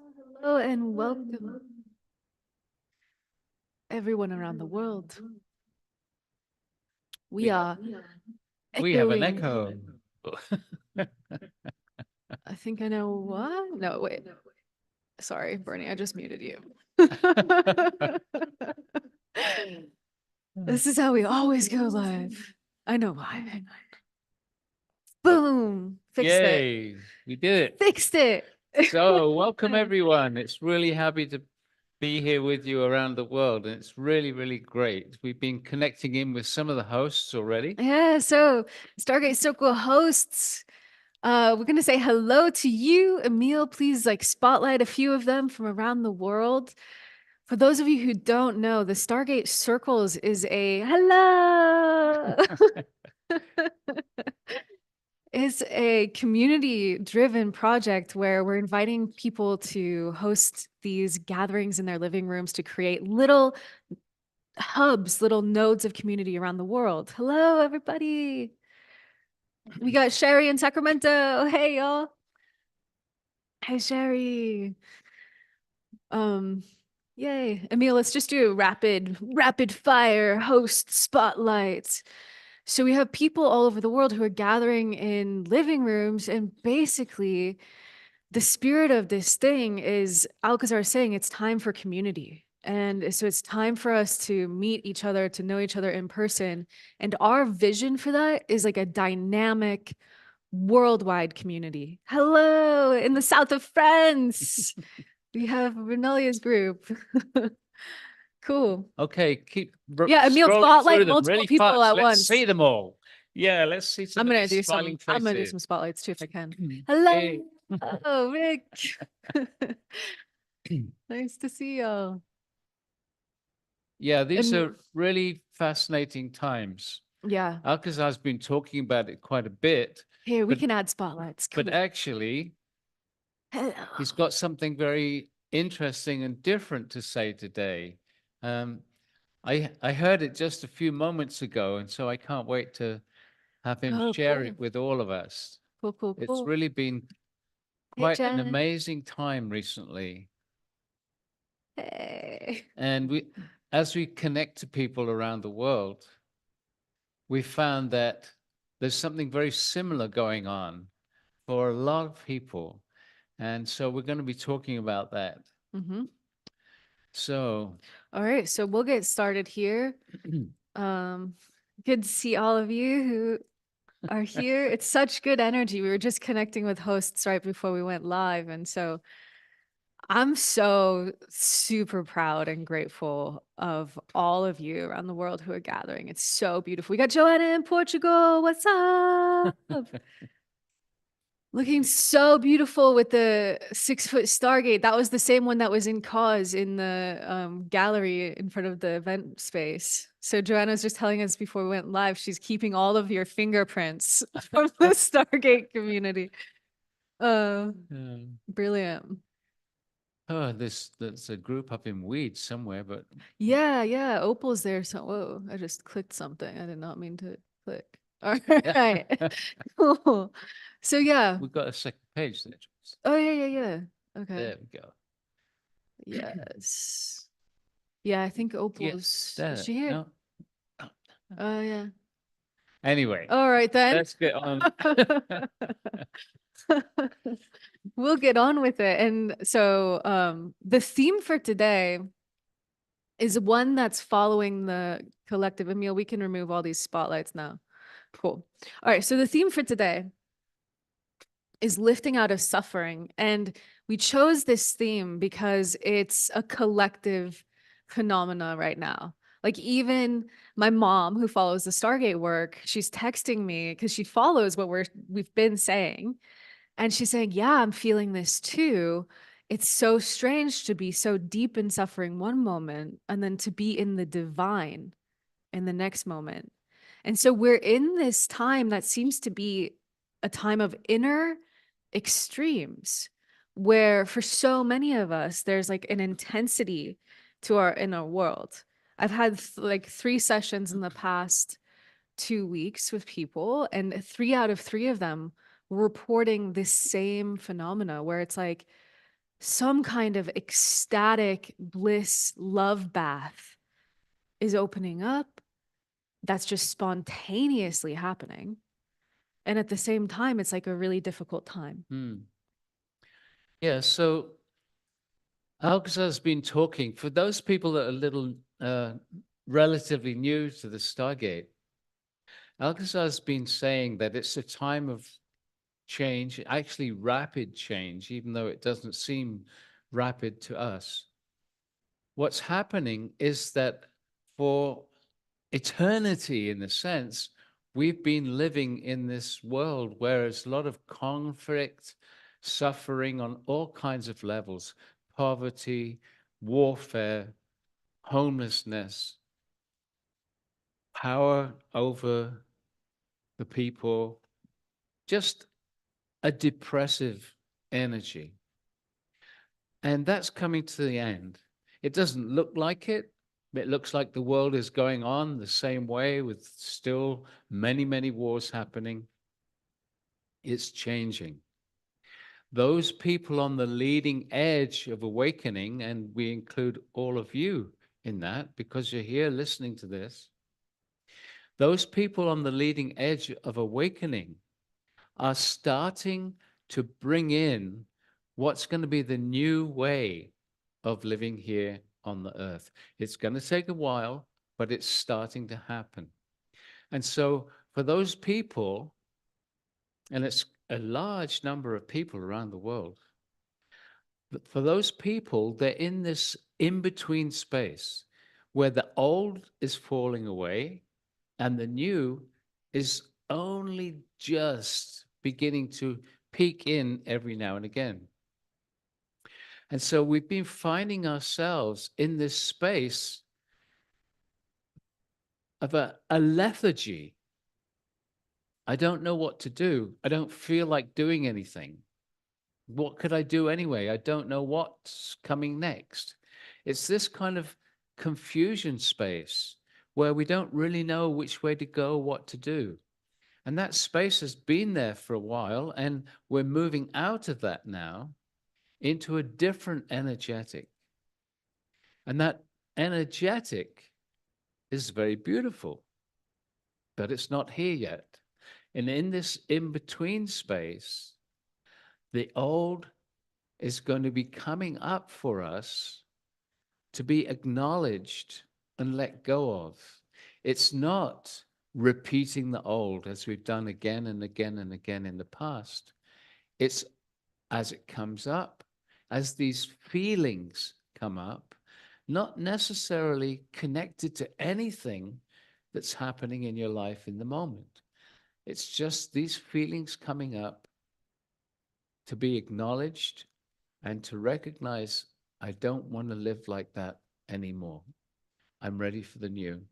Hello and welcome, everyone around the world. We are We have an echoing. echo. I think I know what? No, wait. Sorry, Bernie, I just muted you. This is how we always go live. I know why. Hang on. Boom! Fixed it. Yay, we did it. Fixed it. So, welcome everyone. It's really happy to be here with you around the world, and it's really, really great. We've been connecting in with some of the hosts already. Yeah, so Stargate Circle hosts. We're gonna say hello to you, Emil. Please spotlight a few of them from around the world. For those of you who don't know, the Stargate Circles is a hello. It's a community-driven project where we're inviting people to host these gatherings in their living rooms to create little hubs, little nodes of community around the world. Hello, everybody. We got Sherry in Sacramento. Hey, y'all. Hey, Sherry. Yay. Emil, let's just do a rapid fire host spotlight. So we have people all over the world who are gathering in living rooms, and basically the spirit of this thing is Alcazar saying it's time for community. And so it's time for us to meet each other, to know each other in person. And our vision for that is like a dynamic worldwide community. Hello, in the south of France. We have Renelia's group. Cool. Okay, Yeah, Emil, scrolling spotlight through them multiple really people fast. at Let's once. see them all. Yeah, let's see some of these smiling I'm gonna do faces. some spotlights too if I can. Hey. Hello. Oh, Rick. Nice to see y'all. Yeah, these And are really fascinating times. yeah, Alcazar's been talking about it quite a bit, here we but can add spotlights. but Cool. actually Hello. he's got something very interesting and different to say today. Um, I heard it just a few moments ago, and so I can't wait to have him Oh, share cool. it with all of us. Cool, cool, It's cool. really been Hey, quite an Jen. amazing time recently, Hey. and as we connect to people around the world, we found that there's something very similar going on for a lot of people. And so we're going to be talking about that. Mm-hmm. So, All right, so we'll get started here. Um, Good to see all of you who are here. It's such good energy. We were just connecting with hosts right before we went live. And so I'm so super proud and grateful of all of you around the world who are gathering. It's so beautiful. We got Joanna in Portugal. What's up? Looking so beautiful with the 6-foot Stargate. That was the same one that was in Cause in the gallery in front of the event space. So Joanna was just telling us before we went live, she's keeping all of your fingerprints from the Stargate community. Brilliant. oh, there's a group up in weeds somewhere, but Yeah. Opal's there. So, whoa, I just clicked something. I did not mean to click. All right. Cool. So, yeah. we've got a second page there. Oh, yeah. Okay. There we go. Yes. Yeah, I think Yeah, Opal's, is there. she here? No. Oh. Oh, yeah. Anyway, All right, then. let's get on. We'll get on with it. And so, the theme for today is one that's following the collective. Emil, we can remove all these spotlights now. Cool. All right, so the theme for today is lifting out of suffering. And we chose this theme because it's a collective phenomena right now. Like even my mom, who follows the Stargate work, she's texting me because she follows what we've been saying. And she's saying, yeah, I'm feeling this too. It's so strange to be so deep in suffering one moment and then to be in the divine in the next moment. And so we're in this time that seems to be a time of inner extremes where for so many of us there's like an intensity to our inner world. I've had like 3 sessions in the past 2 weeks with people, and 3 out of 3 of them were reporting this same phenomena where it's like some kind of ecstatic bliss love bath is opening up that's just spontaneously happening. And at the same time, it's like a really difficult time. Yeah, so Alcazar's been talking, for those people that are a little relatively new to the Stargate, Alcazar's been saying that it's a time of change, actually rapid change, even though it doesn't seem rapid to us. What's happening is that for eternity, in a sense, we've been living in this world where there's a lot of conflict, suffering on all kinds of levels, poverty, warfare, homelessness, power over the people, just a depressive energy. And that's coming to the end. It doesn't look like it. It looks like the world is going on the same way with still many, many wars happening. It's changing. Those people on the leading edge of awakening, and we include all of you in that because you're here listening to this, those people on the leading edge of awakening are starting to bring in what's going to be the new way of living here on the earth. It's going to take a while, but it's starting to happen. And so for those people, and it's a large number of people around the world, but for those people, they're in this in-between space where the old is falling away and the new is only just beginning to peek in every now and again. And so we've been finding ourselves in this space of a lethargy. I don't know what to do. I don't feel like doing anything. What could I do anyway? I don't know what's coming next. It's this kind of confusion space where we don't really know which way to go, what to do. And that space has been there for a while, and we're moving out of that now into a different energetic. And that energetic is very beautiful, but it's not here yet. And in this in between space, the old is going to be coming up for us to be acknowledged and let go of. It's not repeating the old as we've done again and again and again in the past. It's as it comes up, as these feelings come up, not necessarily connected to anything that's happening in your life in the moment. It's just these feelings coming up to be acknowledged and to recognize I don't want to live like that anymore. I'm ready for the new.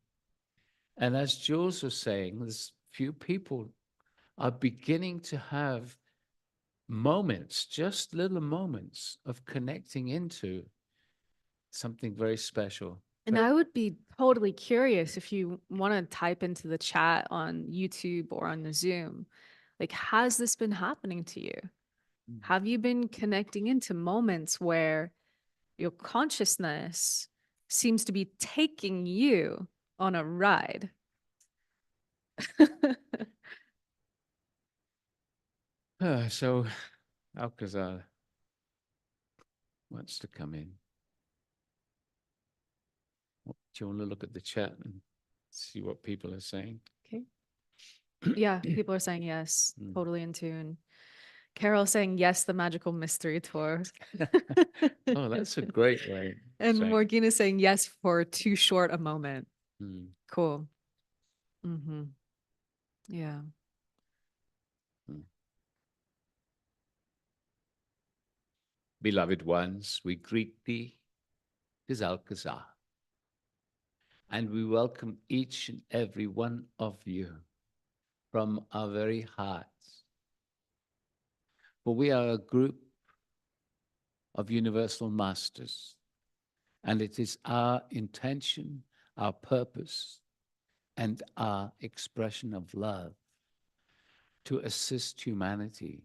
And as Jules was saying, there's few people are beginning to have moments, just little moments of connecting into something very special. And I would be totally curious if you want to type into the chat on YouTube or on the Zoom, like, has this been happening to you? Have you been connecting into moments where your consciousness seems to be taking you on a ride? So Alcazar wants to come in. Do you want to look at the chat and see what people are saying? Okay. Yeah, people are saying yes, totally in tune. Carol saying yes, the magical mystery tour. Oh, that's a great way. And Saying. Morgana saying yes for too short a moment. Mm. Cool. Yeah. Mm. Beloved ones, we greet thee, is Alcazar, and we welcome each and every one of you from our very hearts. For we are a group of universal masters, and it is our intention, our purpose, and our expression of love to assist humanity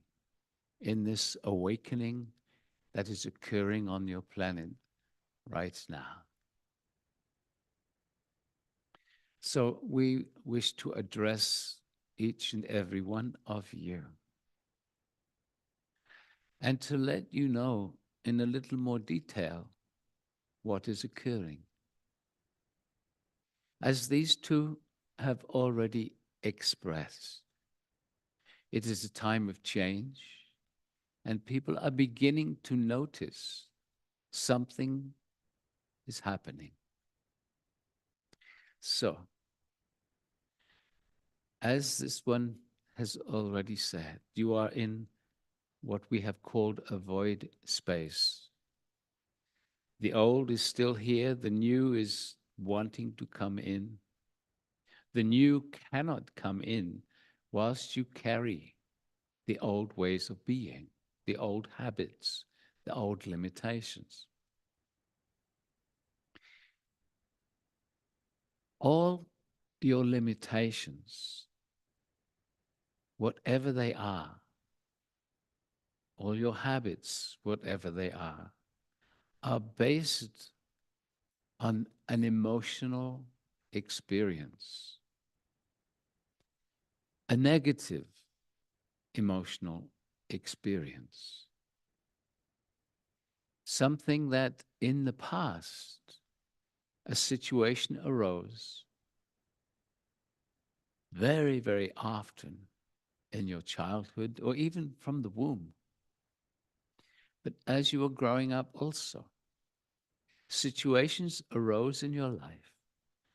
in this awakening that is occurring on your planet right now. So we wish to address each and every one of you and to let you know in a little more detail what is occurring. As these two have already expressed, it is a time of change, and people are beginning to notice something is happening. So, as this one has already said, you are in what we have called a void space. The old is still here, the new is wanting to come in. The new cannot come in whilst you carry the old ways of being, the old habits, the old limitations. All your limitations, whatever they are, all your habits, whatever they are based on an emotional experience, a negative emotional experience, something that in the past a situation arose very, very often in your childhood or even from the womb. But as you were growing up also, situations arose in your life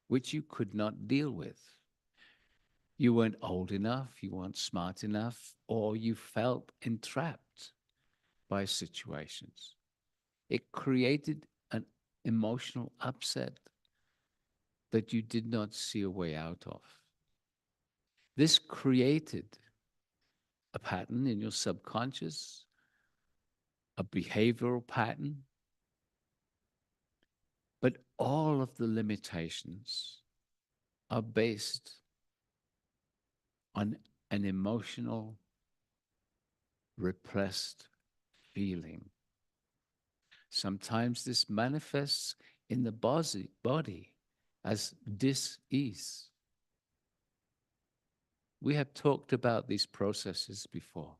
which you could not deal with. You weren't old enough, you weren't smart enough, or you felt entrapped by situations. It created an emotional upset that you did not see a way out of. This created a pattern in your subconscious, a behavioral pattern, but all of the limitations are based on an emotional, repressed feeling. Sometimes this manifests in the body as dis-ease. We have talked about these processes before.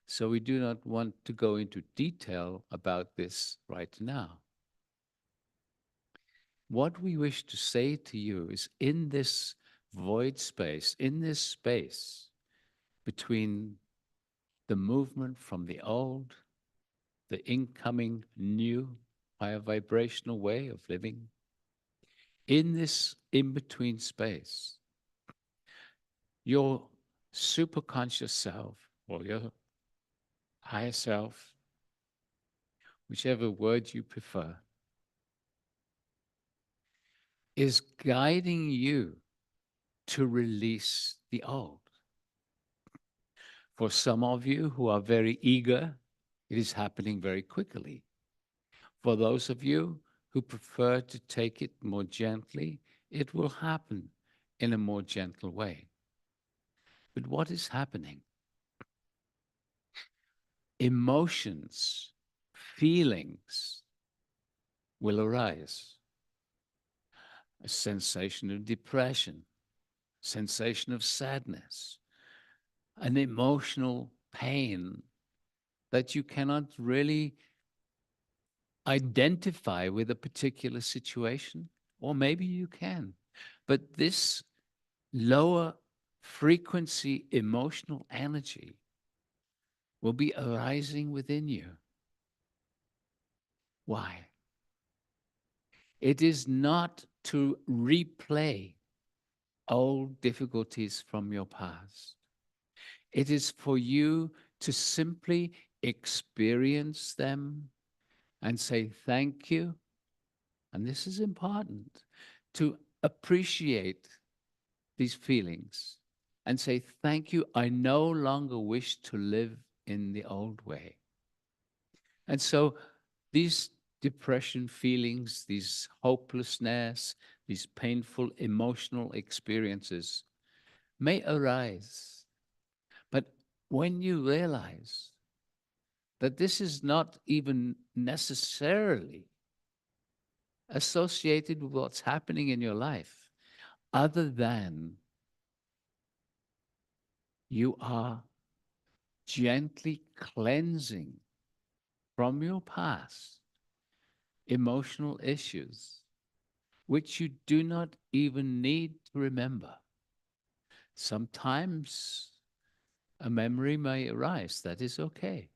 So we do not want to go into detail about this right now. What we wish to say to you is in this void space, in this space between the movement from the old, the incoming new higher vibrational way of living, in this in-between space, your superconscious self or your higher self, whichever word you prefer, is guiding you to release the old. For some of you who are very eager, it is happening very quickly. For those of you who prefer to take it more gently, it will happen in a more gentle way. But what is happening? Emotions, feelings will arise. A sensation of depression, sensation of sadness, an emotional pain that you cannot really identify with a particular situation, or maybe you can. But this lower frequency emotional energy will be arising within you. Why? It is not to replay old difficulties from your past. It is for you to simply experience them and say thank you. And this is important, to appreciate these feelings and say thank you. I no longer wish to live in the old way. And so these depression feelings, these hopelessness, these painful emotional experiences may arise. But when you realize that this is not even necessarily associated with what's happening in your life, other than you are gently cleansing from your past emotional issues, which you do not even need to remember. Sometimes a memory may arise, that is okay.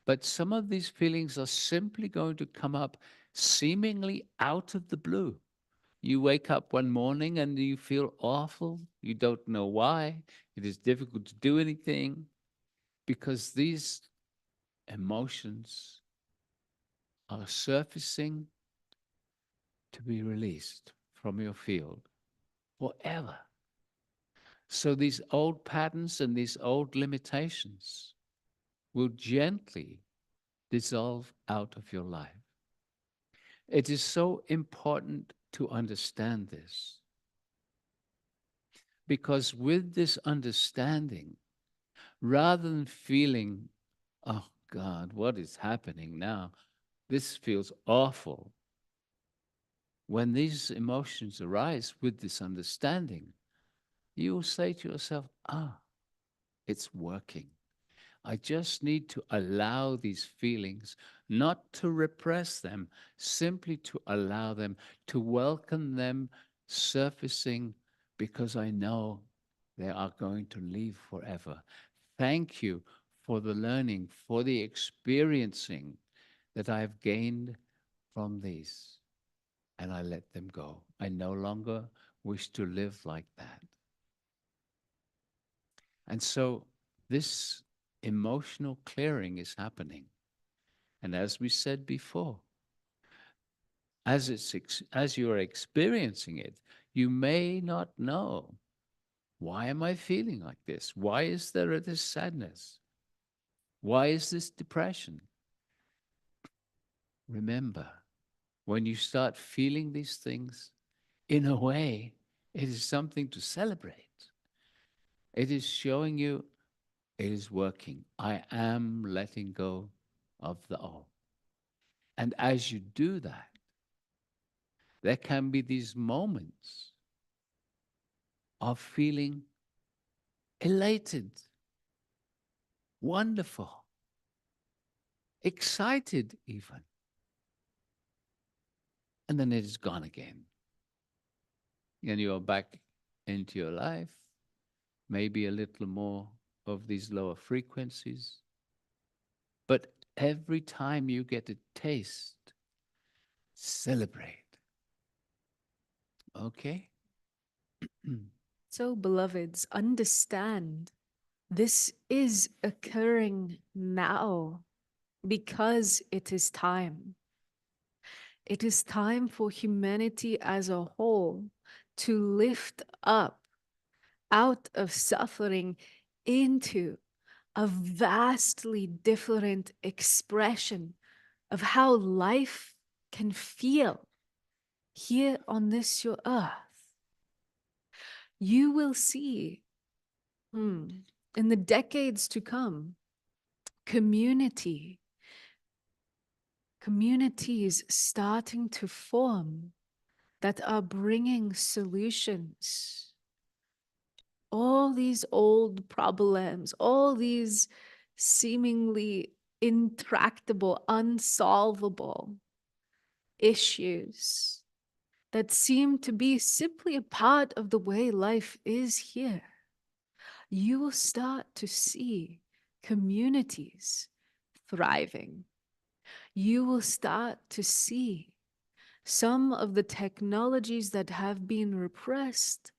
But some of these feelings are simply going to come up seemingly out of the blue. You wake up one morning and you feel awful. You don't know why. It is difficult to do anything because these emotions are surfacing to be released from your field forever. So these old patterns and these old limitations will gently dissolve out of your life. It is so important to understand this because with this understanding, rather than feeling, oh God, what is happening now? This feels awful. When these emotions arise with this understanding, you will say to yourself, it's working. I just need to allow these feelings, not to repress them, simply to allow them, to welcome them surfacing because I know they are going to leave forever. Thank you for the learning, for the experiencing that I have gained from these. And I let them go. I no longer wish to live like that. And so this emotional clearing is happening. And as we said before, as you are experiencing it, you may not know, why am I feeling like this? Why is there this sadness? Why is this depression? Remember, when you start feeling these things, in a way, it is something to celebrate. It is showing you it is working. I am letting go of the old. And as you do that, there can be these moments of feeling elated, wonderful, excited, even. And then it is gone again. And you're back into your life, maybe a little more of these lower frequencies. But every time you get a taste, celebrate. Okay? So, beloveds, understand this is occurring now because it is time. It is time for humanity as a whole to lift up out of suffering into a vastly different expression of how life can feel here on this your earth. You will see in the decades to come, communities starting to form that are bringing solutions. All these old problems, all these seemingly intractable, unsolvable issues that seem to be simply a part of the way life is here. You will start to see communities thriving. You will start to see some of the technologies that have been repressed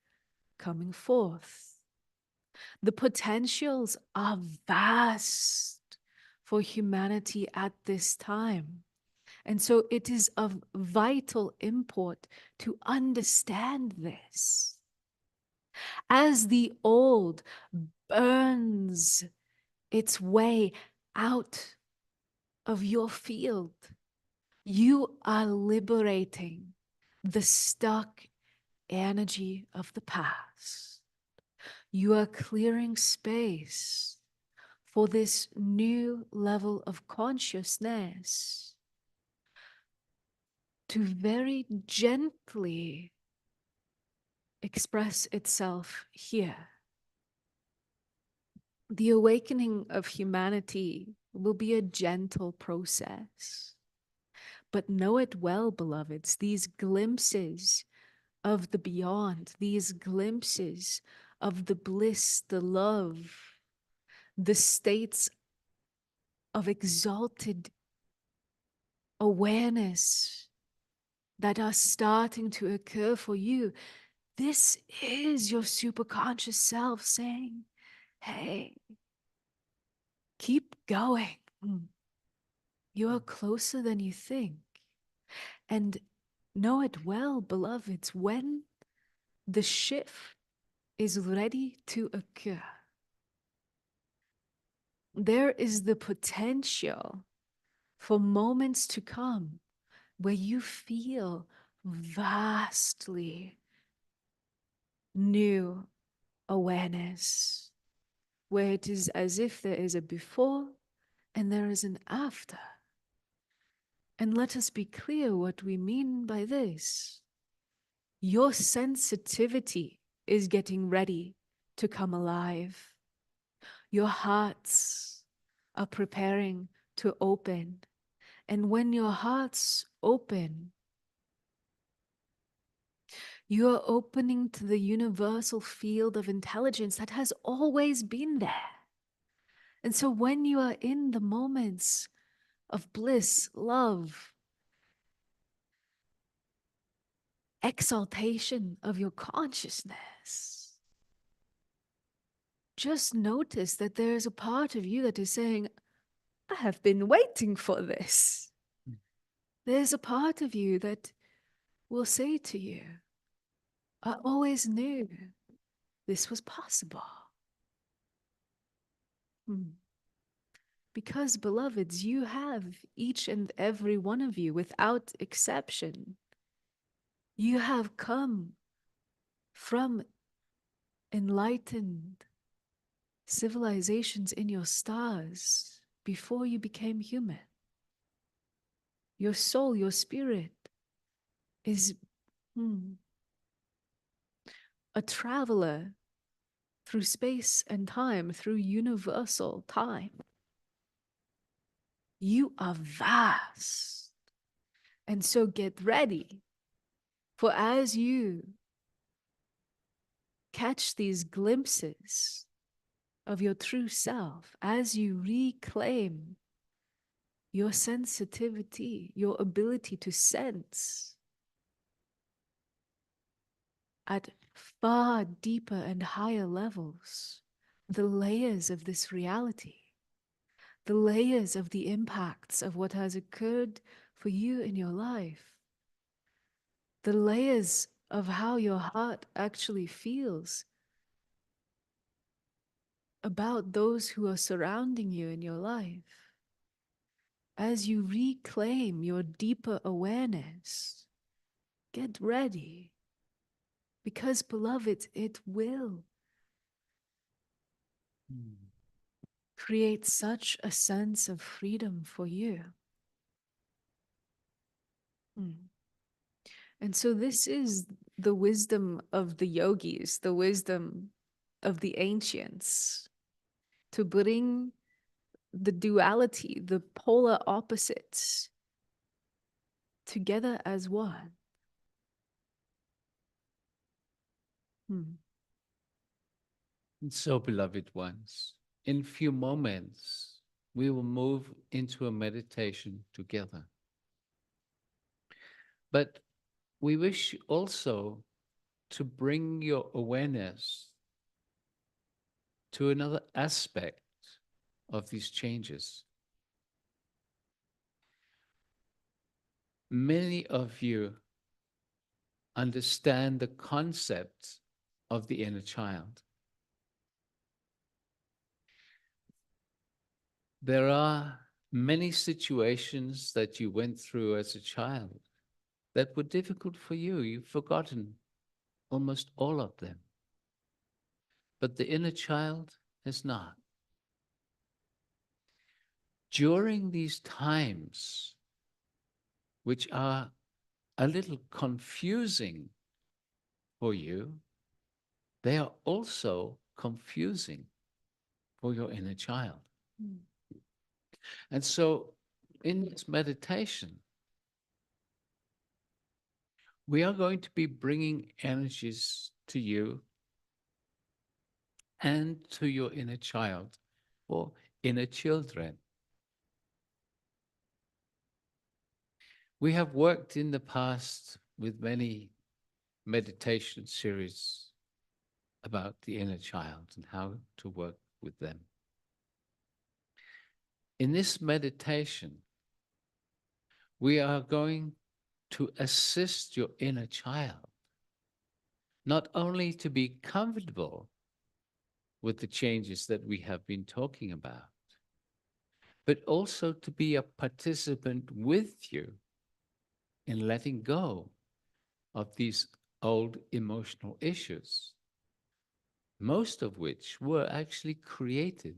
coming forth. The potentials are vast for humanity at this time. And so it is of vital import to understand this. As the old burns its way out of your field, you are liberating the stuck energy of the past. You are clearing space for this new level of consciousness to very gently express itself here. The awakening of humanity will be a gentle process. But know it well, beloveds, these glimpses of the beyond, these glimpses of the bliss, the love, the states of exalted awareness that are starting to occur for you. This is your superconscious self saying, hey, keep going. You are closer than you think. And know it well, beloveds, when the shift is ready to occur, there is the potential for moments to come where you feel vastly new awareness, where it is as if there is a before and there is an after. And let us be clear what we mean by this. Your sensitivity is getting ready to come alive. Your hearts are preparing to open. And when your hearts open, you are opening to the universal field of intelligence that has always been there. And so when you are in the moments of bliss, love, exaltation of your consciousness, just notice that there is a part of you that is saying, I have been waiting for this. There's a part of you that will say to you, I always knew this was possible. Because, beloveds, you have, each and every one of you, without exception, you have come from enlightened civilizations in your stars before you became human. Your soul, your spirit is a traveler through space and time, through universal time. You are vast. And so get ready, for as you catch these glimpses of your true self, as you reclaim your sensitivity, your ability to sense at far deeper and higher levels, the layers of this reality, the layers of the impacts of what has occurred for you in your life, the layers of how your heart actually feels about those who are surrounding you in your life. As you reclaim your deeper awareness, get ready. Because, beloved, it will create such a sense of freedom for you. And so this is the wisdom of the yogis, the wisdom of the ancients, to bring the duality, the polar opposites together as one. And so, beloved ones, in few moments, we will move into a meditation together. But we wish also to bring your awareness to another aspect of these changes. Many of you understand the concept of the inner child. There are many situations that you went through as a child that were difficult for you. You've forgotten almost all of them. But the inner child has not. during these times, which are a little confusing for you, they are also confusing for your inner child. Mm. And so in this meditation, we are going to be bringing energies to you and to your inner child or inner children. We have worked in the past with many meditation series about the inner child and how to work with them. In this meditation, we are going to assist your inner child, not only to be comfortable with the changes that we have been talking about, but also to be a participant with you in letting go of these old emotional issues, most of which were actually created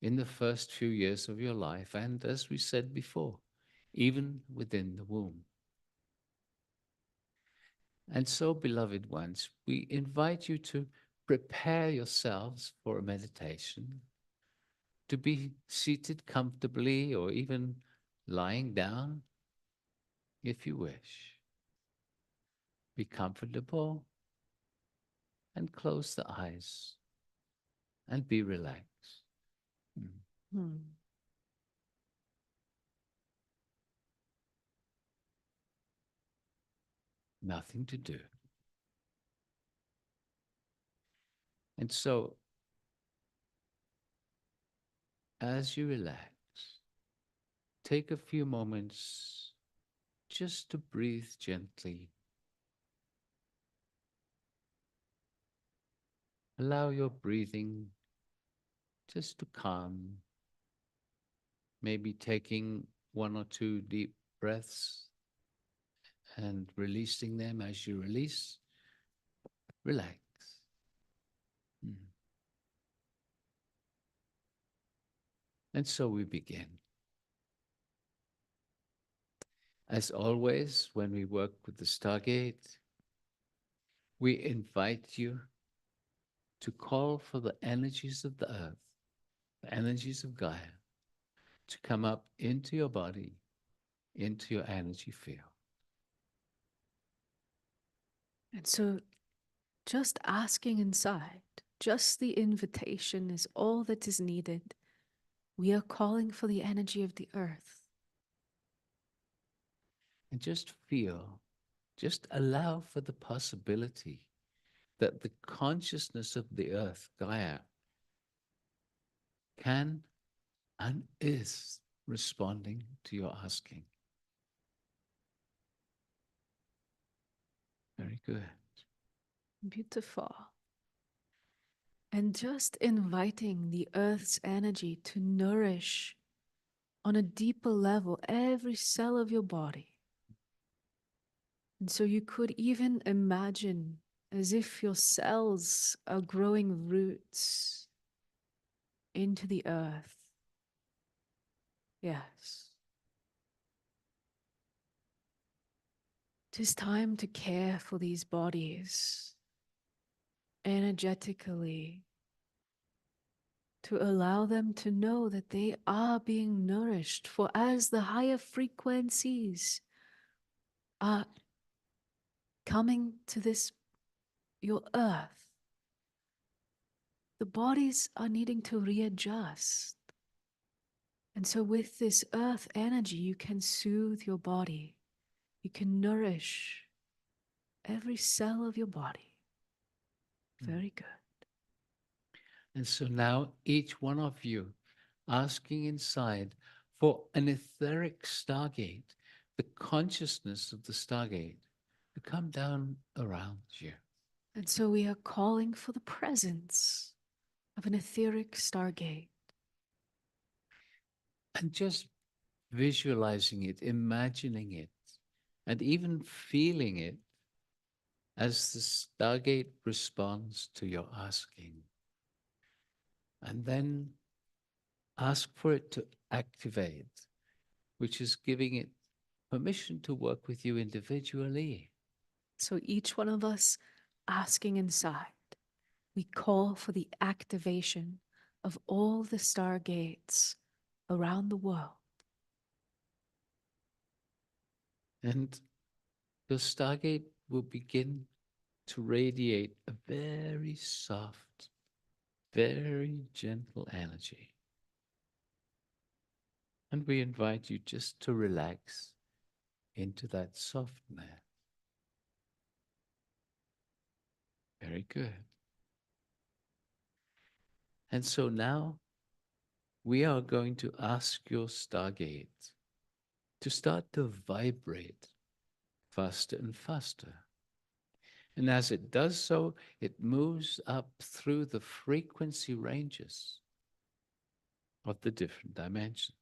in the first few years of your life, and as we said before, even within the womb. And so, beloved ones, we invite you to prepare yourselves for a meditation, to be seated comfortably or even lying down if you wish. Be comfortable and close the eyes and be relaxed. Hmm. Nothing to do. And so, as you relax, take a few moments just to breathe gently. Allow your breathing just to calm, maybe taking 1 or 2 deep breaths and releasing them as you release. Relax. Mm. And so we begin. As always, when we work with the Stargate, we invite you to call for the energies of the earth, the energies of Gaia, to come up into your body, into your energy field. And so just asking inside, just the invitation is all that is needed. We are calling for the energy of the earth. And just feel, just allow for the possibility that the consciousness of the earth, Gaia, can and is responding to your asking. Very good. Beautiful. And just inviting the earth's energy to nourish on a deeper level every cell of your body. And so you could even imagine as if your cells are growing roots into the earth. Yes. It is time to care for these bodies energetically, to allow them to know that they are being nourished. For as the higher frequencies are coming to this, your earth, the bodies are needing to readjust. And so with this earth energy, you can soothe your body. You can nourish every cell of your body. Very good. And so now each one of you asking inside for an etheric stargate, the consciousness of the stargate, to come down around you. And so we are calling for the presence of an etheric stargate. And just visualizing it, imagining it, and even feeling it as the stargate responds to your asking. And then ask for it to activate, which is giving it permission to work with you individually. So each one of us asking inside, we call for the activation of all the stargates around the world. And the Stargate will begin to radiate a very soft, very gentle energy. And we invite you just to relax into that softness. Very good. And so now we are going to ask your Stargate to start to vibrate faster and faster. And as it does so, it moves up through the frequency ranges of the different dimensions.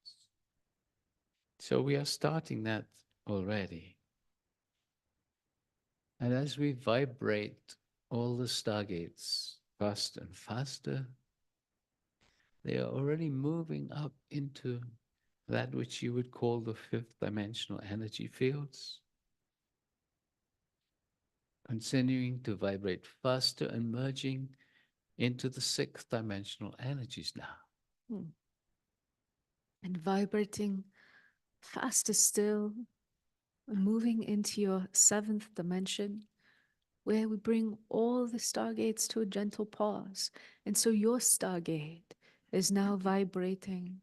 So we are starting that already. And as we vibrate all the stargates faster and faster, they are already moving up into that which you would call the fifth dimensional energy fields, continuing to vibrate faster and merging into the sixth dimensional energies now. And vibrating faster still, moving into your seventh dimension, where we bring all the stargates to a gentle pause. And so your stargate is now vibrating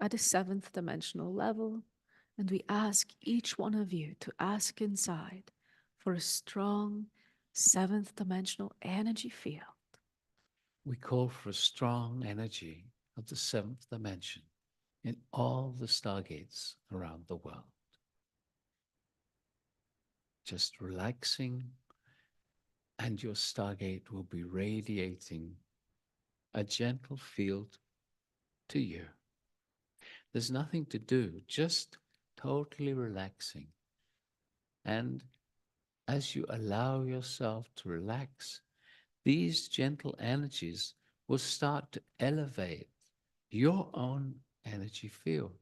at a seventh dimensional level. And we ask each one of you to ask inside for a strong seventh dimensional energy field. We call for a strong energy of the seventh dimension in all the stargates around the world. Just relaxing, and your stargate will be radiating a gentle field to you. There's nothing to do, just totally relaxing. And as you allow yourself to relax, these gentle energies will start to elevate your own energy field.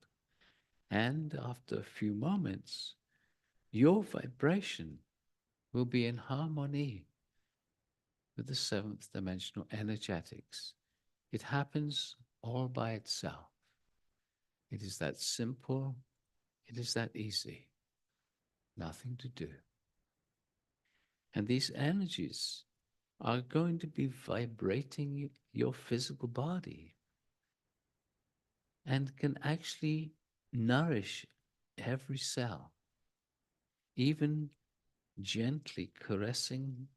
And after a few moments, your vibration will be in harmony with the seventh dimensional energetics. It happens all by itself. It is that simple. It is that easy. Nothing to do. And these energies are going to be vibrating your physical body and can actually nourish every cell, even gently caressing,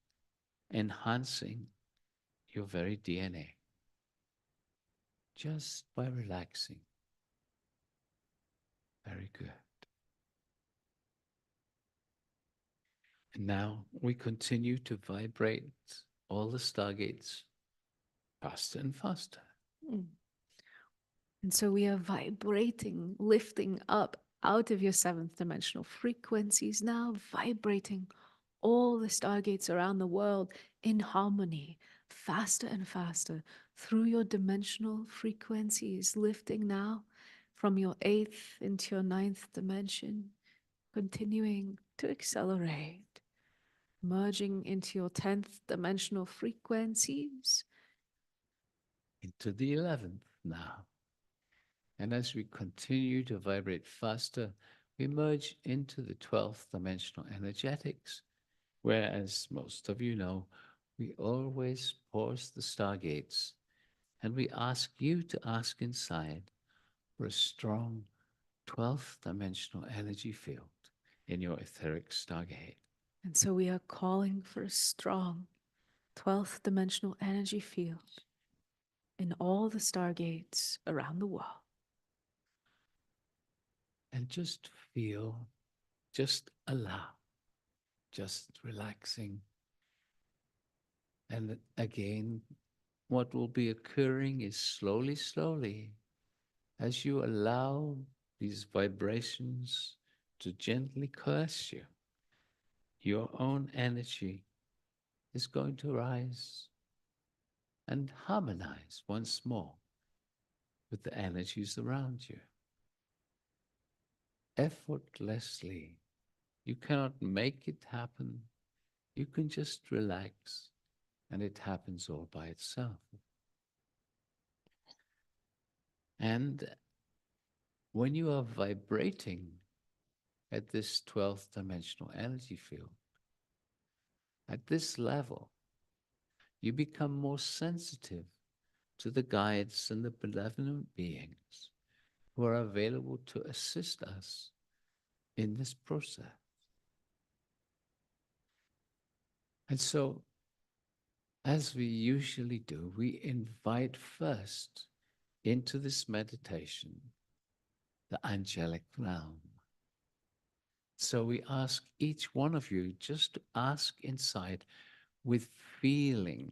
enhancing your very DNA, just by relaxing. Very good. And now we continue to vibrate all the stargates faster and faster. And so we are vibrating, lifting up out of your seventh dimensional frequencies now, vibrating all the stargates around the world in harmony, faster and faster through your dimensional frequencies, lifting now from your eighth into your ninth dimension, continuing to accelerate, merging into your 10th dimensional frequencies. Into the 11th now. And as we continue to vibrate faster, we merge into the 12th dimensional energetics, where, as most of you know, we always pause the stargates and we ask you to ask inside for a strong 12th dimensional energy field in your etheric stargate. And so we are calling for a strong 12th dimensional energy field in all the stargates around the world. And just feel, just allow, just relaxing. And again, what will be occurring is slowly, slowly, as you allow these vibrations to gently caress you, your own energy is going to rise and harmonize once more with the energies around you. effortlessly. You cannot make it happen. You can just relax and it happens all by itself. And when you are vibrating at this 12th dimensional energy field, at this level, you become more sensitive to the guides and the benevolent beings who are available to assist us in this process. And so, as we usually do, we invite first into this meditation the angelic realm. So we ask each one of you just to ask inside with feeling.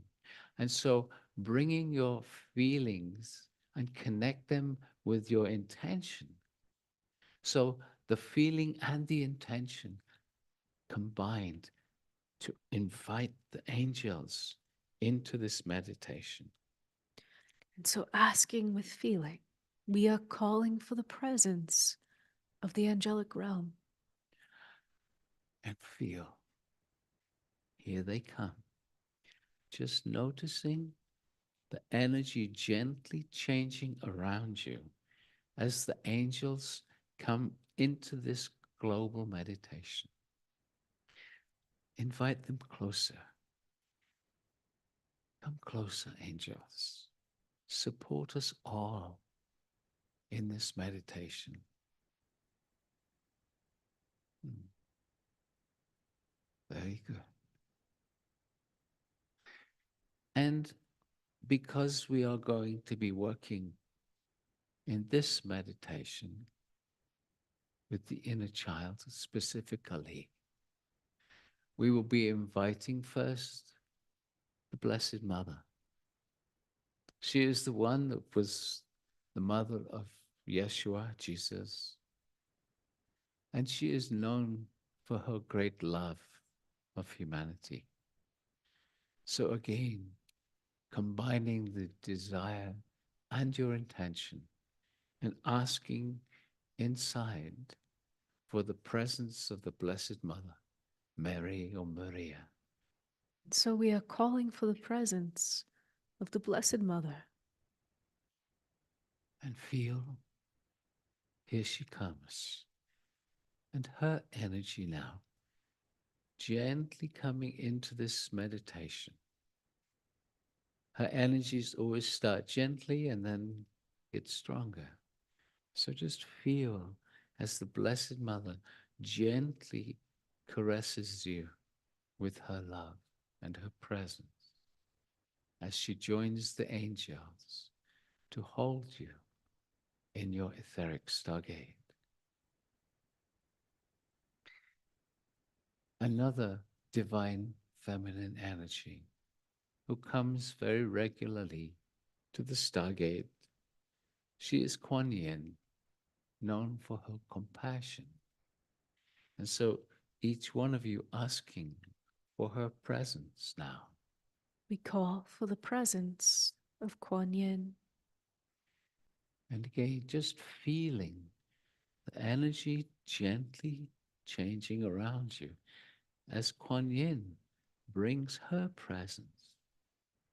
And so bringing your feelings and connect them with your intention. So the feeling and the intention combined to invite the angels into this meditation. And so, asking with feeling, we are calling for the presence of the angelic realm. And feel, here they come. Just noticing the energy gently changing around you as the angels come into this global meditation. Invite them closer. Come closer, angels. Support us all in this meditation. Very good. And because we are going to be working in this meditation with the inner child specifically, we will be inviting first the Blessed Mother. She is the one that was the mother of Yeshua, Jesus. And she is known for her great love of humanity. So again, combining the desire and your intention and asking inside for the presence of the Blessed Mother, Mary or Maria. So we are calling for the presence of the Blessed Mother. And feel, here she comes. And her energy now, gently coming into this meditation. Her energies always start gently and then get stronger. So just feel as the Blessed Mother gently caresses you with her love and her presence as she joins the angels to hold you in your etheric stargate. Another divine feminine energy who comes very regularly to the stargate. She is Kuan Yin, known for her compassion. And so each one of you asking for her presence now. We call for the presence of Kuan Yin. And again, just feeling the energy gently changing around you as Kuan Yin brings her presence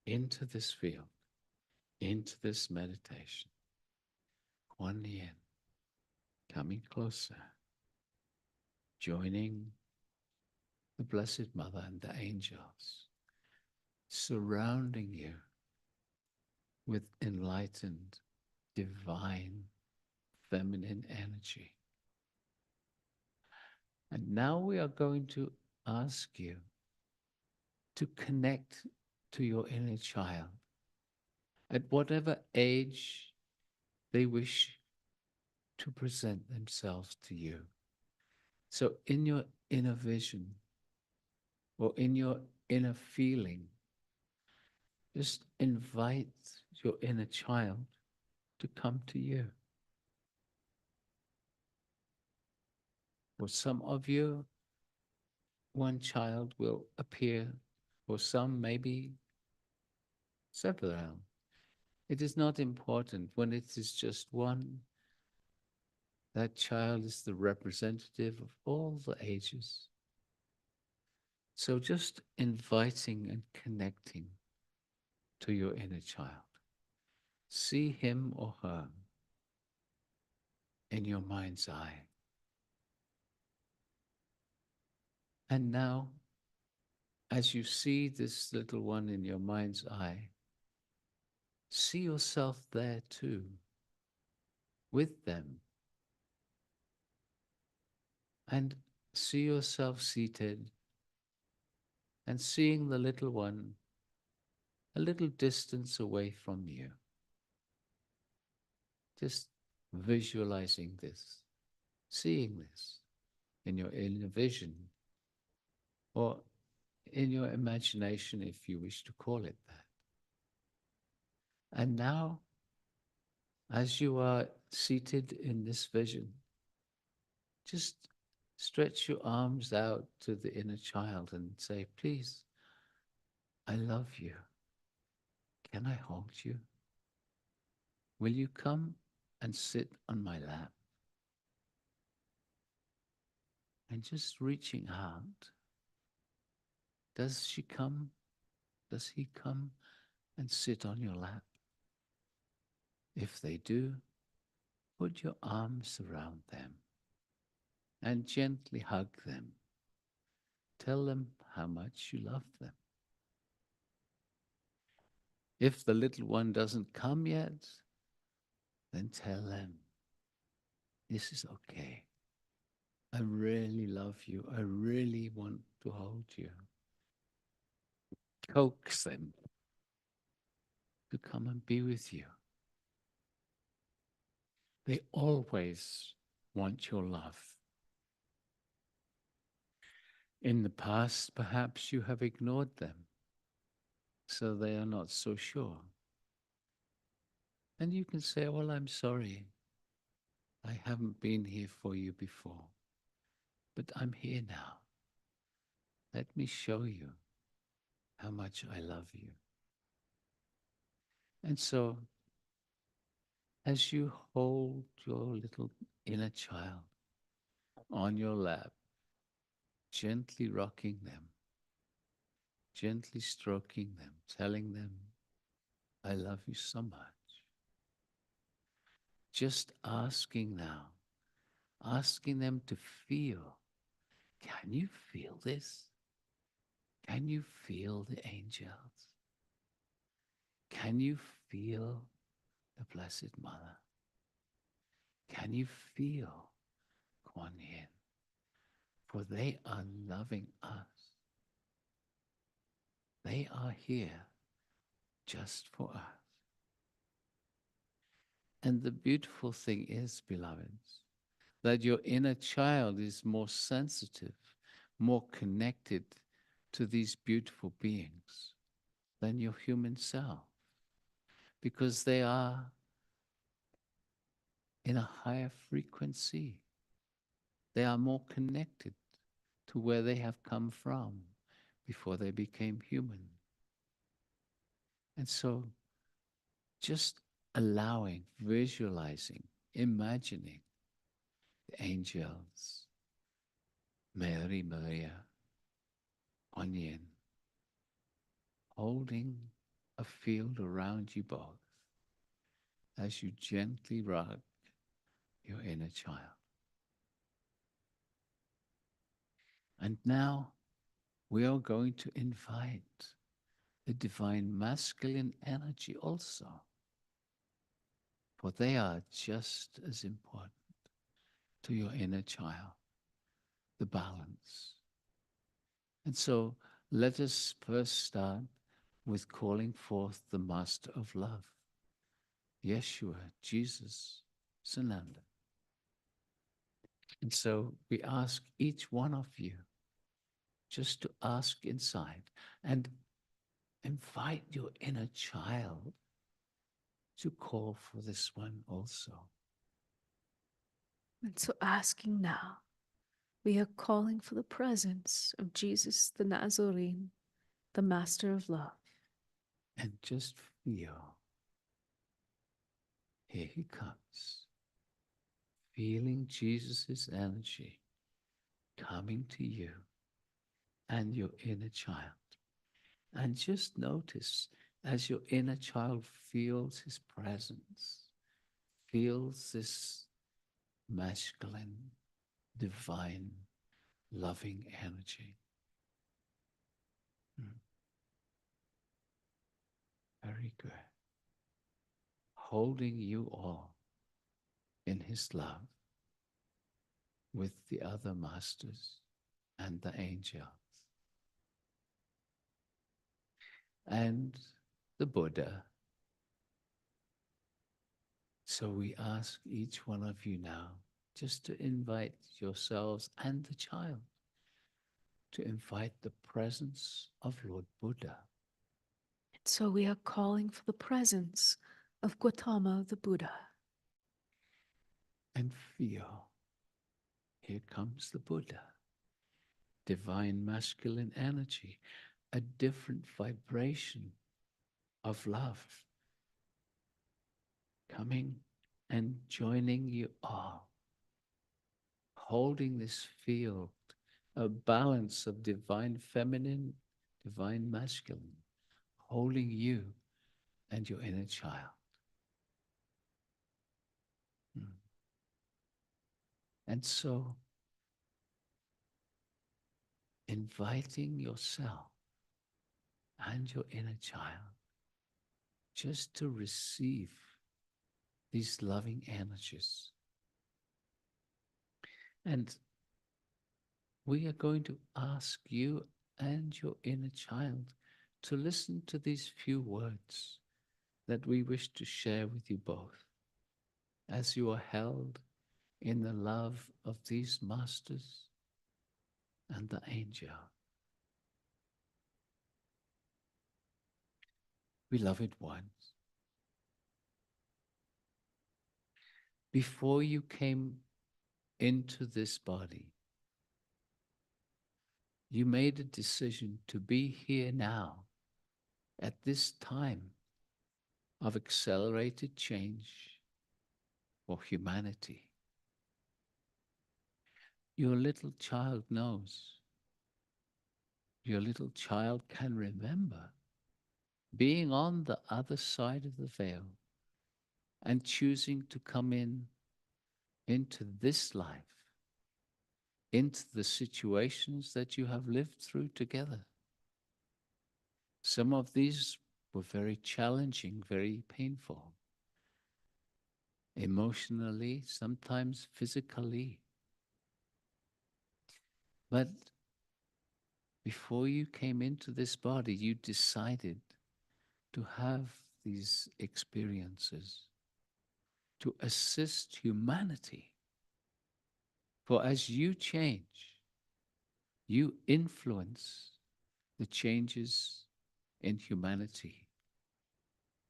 into this field, into this meditation. Kuan Yin coming closer, joining the Blessed Mother and the angels, surrounding you with enlightened, divine, feminine energy. And now we are going to ask you to connect to your inner child at whatever age they wish to present themselves to you. So in your inner vision or in your inner feeling, just invite your inner child to come to you. For some of you, one child will appear, for some maybe several. It is not important when it is just one. That child is the representative of all the ages. So just inviting and connecting to your inner child. See him or her in your mind's eye. And now, as you see this little one in your mind's eye, see yourself there too, with them. And see yourself seated and seeing the little one a little distance away from you. Just visualizing this, seeing this in your inner vision or in your imagination, if you wish to call it that. And now, as you are seated in this vision, just stretch your arms out to the inner child and say, please, I love you. Can I hold you? Will you come and sit on my lap? And just reaching out. Does she come? Does he come and sit on your lap? If they do, put your arms around them and gently hug them. Tell them how much you love them. If the little one doesn't come yet, then tell them, this is okay. I really love you. I really want to hold you. Coax them to come and be with you. They always want your love. In the past, perhaps you have ignored them, so they are not so sure. And you can say, well, I'm sorry. I haven't been here for you before, but I'm here now. Let me show you how much I love you. And so, as you hold your little inner child on your lap, gently rocking them, gently stroking them, telling them, I love you so much. Just asking now, asking them to feel. Can you feel this? Can you feel the angels? Can you feel the Blessed Mother? Can you feel Kuan Yin? For they are loving us. They are here just for us. And the beautiful thing is, beloveds, that your inner child is more sensitive, more connected to these beautiful beings than your human self, because they are in a higher frequency. They are more connected to where they have come from before they became human. And so just allowing, visualizing, imagining the angels, Mary, Maria, Onion, holding a field around you both as you gently rock your inner child. And now we are going to invite the divine masculine energy also, for they are just as important to your inner child, the balance. And so let us first start with calling forth the Master of Love, Yeshua, Jesus, Sananda. And so we ask each one of you just to ask inside and invite your inner child to call for this one also. And so asking now, we are calling for the presence of Jesus the Nazarene, the Master of Love. And just feel, here he comes. feeling Jesus' energy coming to you and your inner child. And just notice as your inner child feels his presence, feels this masculine, divine, loving energy. Very good. Holding you all in his love with the other masters and the angels and the Buddha. So we ask each one of you now just to invite yourselves and the child to invite the presence of Lord Buddha. And so we are calling for the presence of Gautama the Buddha. And feel, here comes the Buddha, divine masculine energy, a different vibration of love, coming and joining you all, holding this field, a balance of divine feminine, divine masculine, holding you and your inner child. And so, inviting yourself and your inner child just to receive these loving energies. And we are going to ask you and your inner child to listen to these few words that we wish to share with you both as you are held in the love of these masters and the angel. Beloved ones, before you came into this body, you made a decision to be here now at this time of accelerated change for humanity. Your little child knows. Your little child can remember being on the other side of the veil and choosing to come into this life, into the situations that you have lived through together. Some of these were very challenging, very painful, emotionally, sometimes physically. But before you came into this body, you decided to have these experiences, to assist humanity. For as you change, you influence the changes in humanity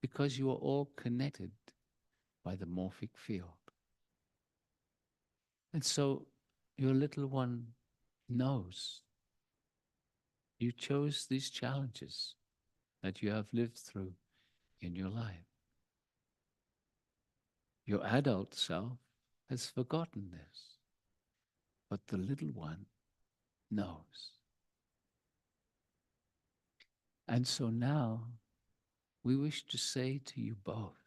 because you are all connected by the morphic field. And so your little one knows you chose these challenges that you have lived through in your life. Your adult self has forgotten this, but the little one knows. And so now we wish to say to you both,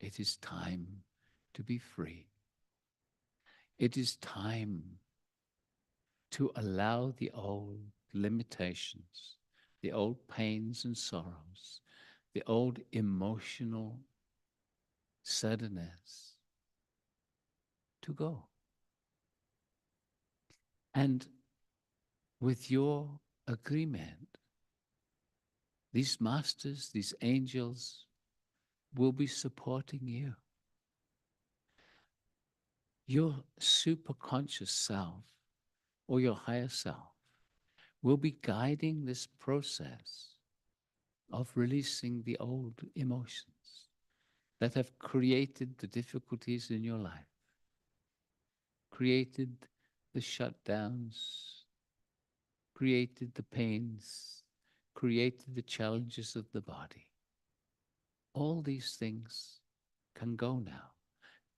it is time to be free. It is time to allow the old limitations, the old pains and sorrows, the old emotional sadness to go. And with your agreement, these masters, these angels will be supporting you. Your superconscious self or your higher self will be guiding this process of releasing the old emotions that have created the difficulties in your life, created the shutdowns, created the pains, created the challenges of the body. All these things can go now,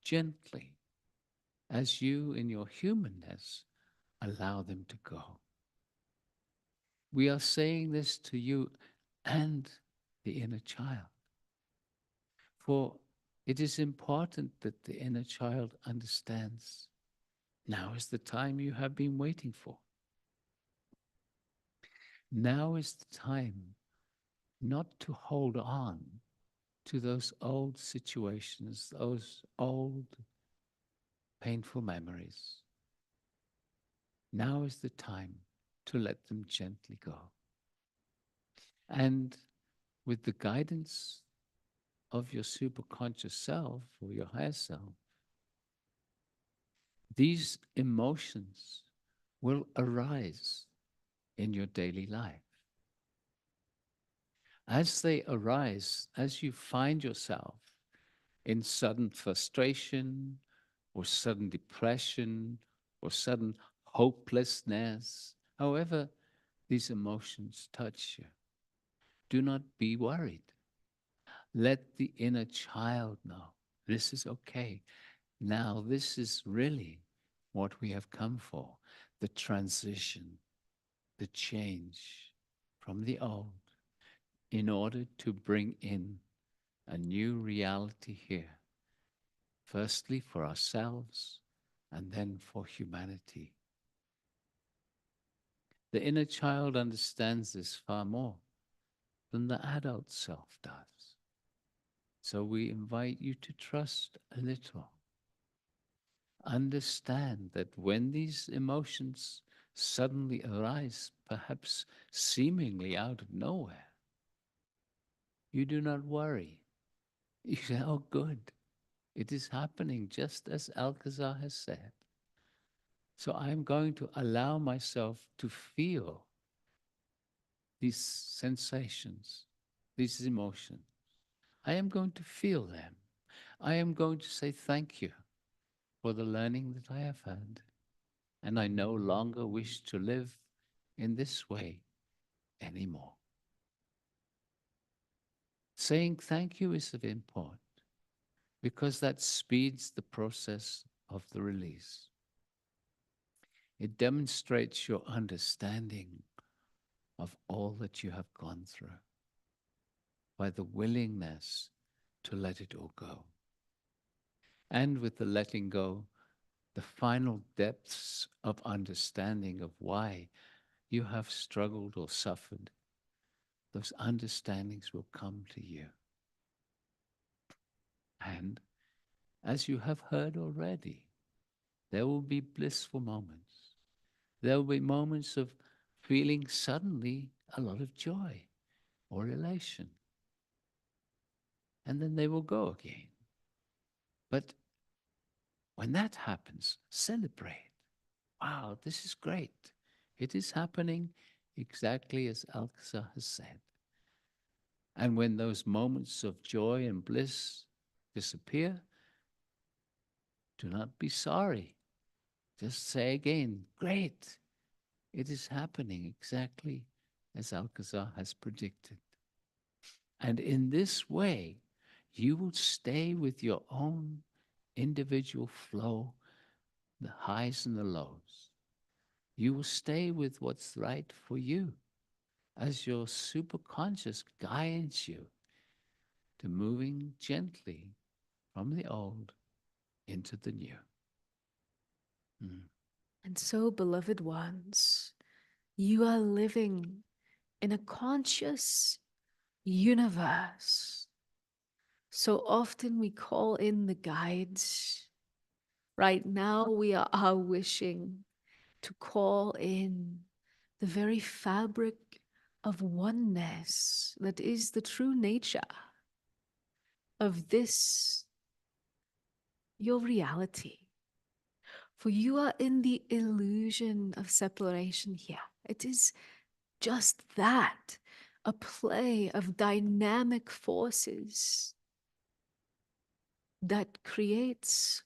gently, as you in your humanness allow them to go. We are saying this to you and the inner child. For it is important that the inner child understands now is the time you have been waiting for. Now is the time not to hold on to those old situations, those old painful memories. Now is the time to let them gently go. And with the guidance of your superconscious self or your higher self, these emotions will arise in your daily life. As they arise, as you find yourself in sudden frustration or sudden depression or sudden hopelessness, however these emotions touch you, do not be worried. Let the inner child know this is okay. Now, this is really what we have come for, the transition, the change from the old, in order to bring in a new reality here, firstly for ourselves and then for humanity. The inner child understands this far more than the adult self does. So we invite you to trust a little. Understand that when these emotions suddenly arise, perhaps seemingly out of nowhere, you do not worry. You say, oh, good. It is happening just as Alcazar has said. So I'm going to allow myself to feel these sensations, these emotions. I am going to feel them. I am going to say thank you for the learning that I have had. And I no longer wish to live in this way anymore. Saying thank you is of import because that speeds the process of the release. It demonstrates your understanding of all that you have gone through by the willingness to let it all go. And with the letting go, the final depths of understanding of why you have struggled or suffered, those understandings will come to you. And as you have heard already, there will be blissful moments. There will be moments of feeling suddenly a lot of joy or elation. And then they will go again. But when that happens, celebrate. Wow, this is great. It is happening exactly as Alcazar has said. And when those moments of joy and bliss disappear, do not be sorry. Just say again, great. It is happening exactly as Alcazar has predicted. And in this way, you will stay with your own individual flow, the highs and the lows. You will stay with what's right for you as your superconscious guides you to moving gently from the old into the new. Mm. And so, beloved ones, you are living in a conscious universe. So often we call in the guides. Right now, we are wishing to call in the very fabric of oneness that is the true nature of this, your reality. For you are in the illusion of separation here. It is just that, a play of dynamic forces that creates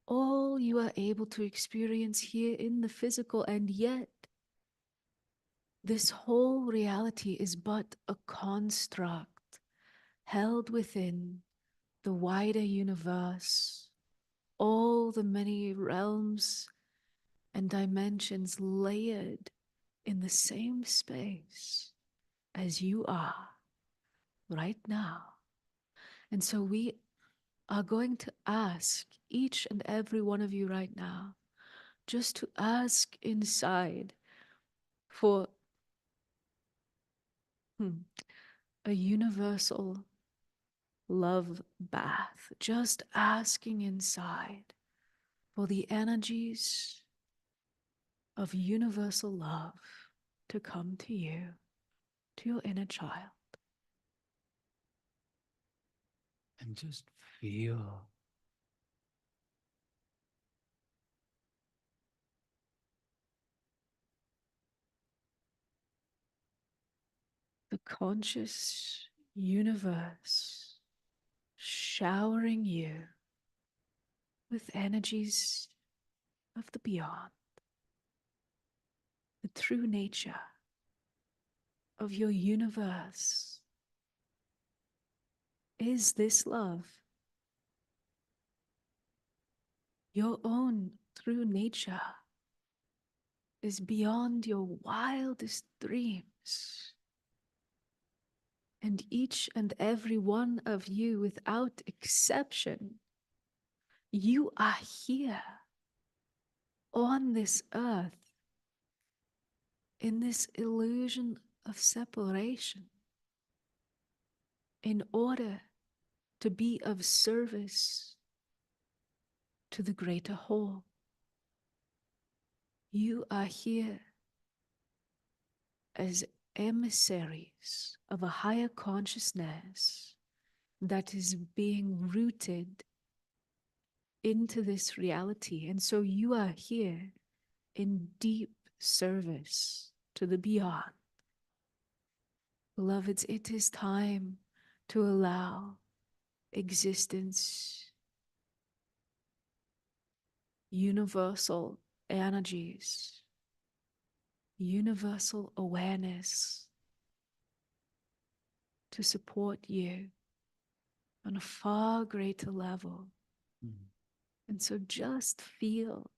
all you are able to experience here in the physical, and yet this whole reality is but a construct held within the wider universe, all the many realms and dimensions layered in the same space as you are right now. And so we are going to ask each and every one of you right now just to ask inside for a universal love bath, just asking inside for the energies of universal love to come to you, to your inner child. And just feel The conscious universe showering you with energies of the beyond, the true nature of your universe is this love. Your own true nature is beyond your wildest dreams. And each and every one of you, without exception, you are here on this earth in this illusion of separation in order to be of service to the greater whole. You are here as emissaries of a higher consciousness that is being rooted into this reality. And so you are here in deep service to the beyond. Beloveds, it is time to allow existence, universal energies, universal awareness to support you on a far greater level. And so just feel,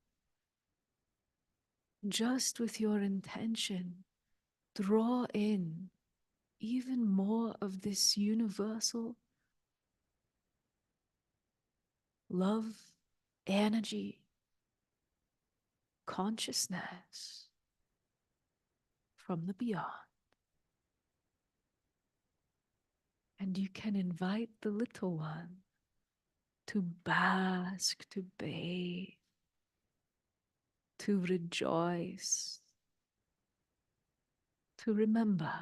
just with your intention, draw in even more of this universal love, energy, consciousness from the beyond. And you can invite the little one to bask, to bathe, to rejoice, to remember